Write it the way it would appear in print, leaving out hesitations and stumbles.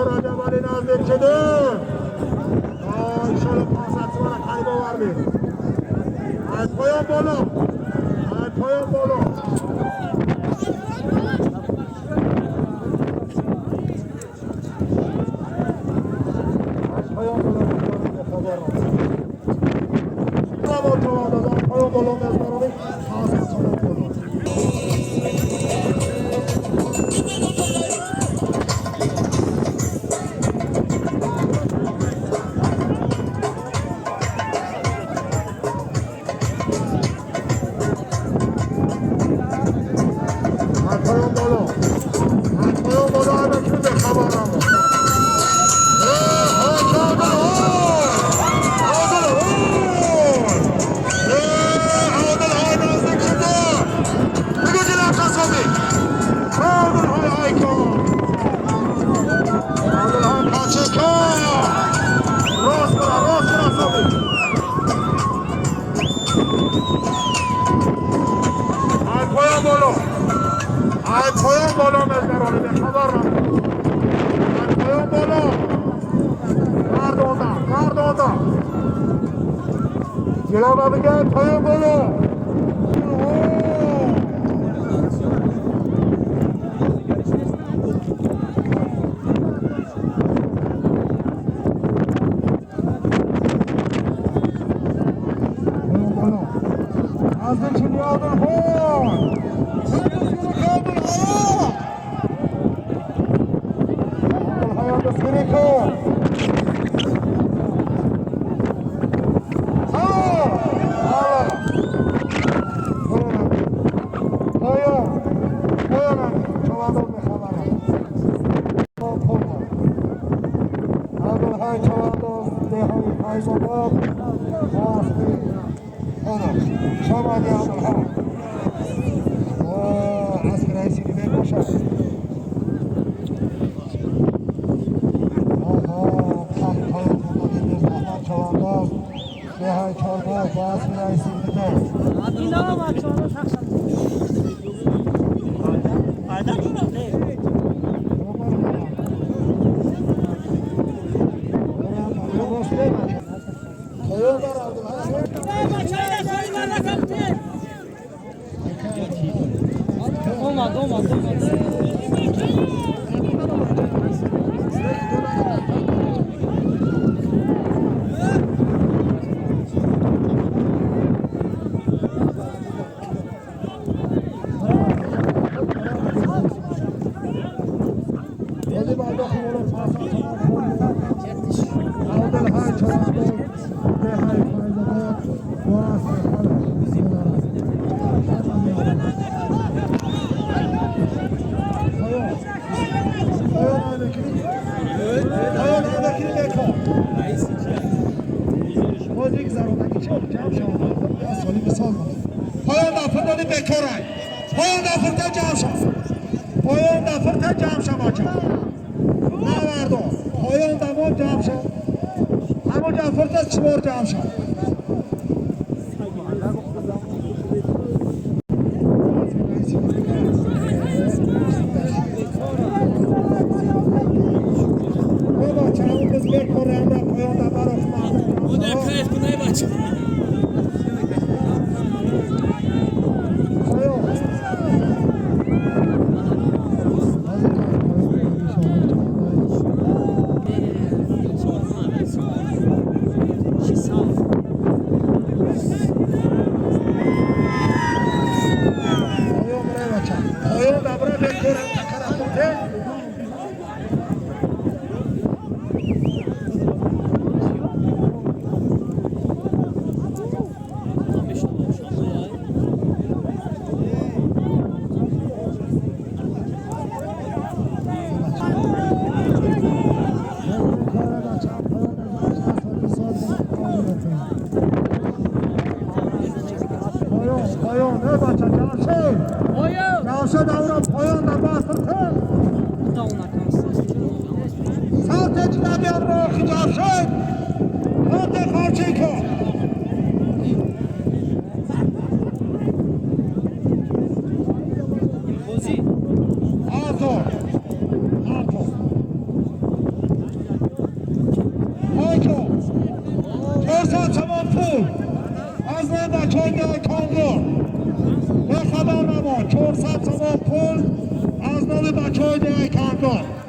راجع‌بالی نزدیک شده. انشالله 500 تومن خرید آوردیم. از پایان بالا، از پایان بالا. از پایان بالا می‌کنم خبر را. پایان بالا مزدارانی 500 تومن بالا. پایان بالا مزدارانی به خبر را. پایان بالا. گردانده. جلو بگه پایان بالا. از این یادم هون. پایان دفتر بکرای پایان دفتر جمع پایان دفتر جمع بچه نوردو پایان دفتر جمع همون دفتر چمور جمع بابا چند روز بکرم را پایان دفتر She's soft. بیان را خجاب شد نوت خارچی کن آزاد آجا 400 تومان پول از من بچه‌های کانگور به خبر نما 400 تومان پول از نام بچه‌های کانگور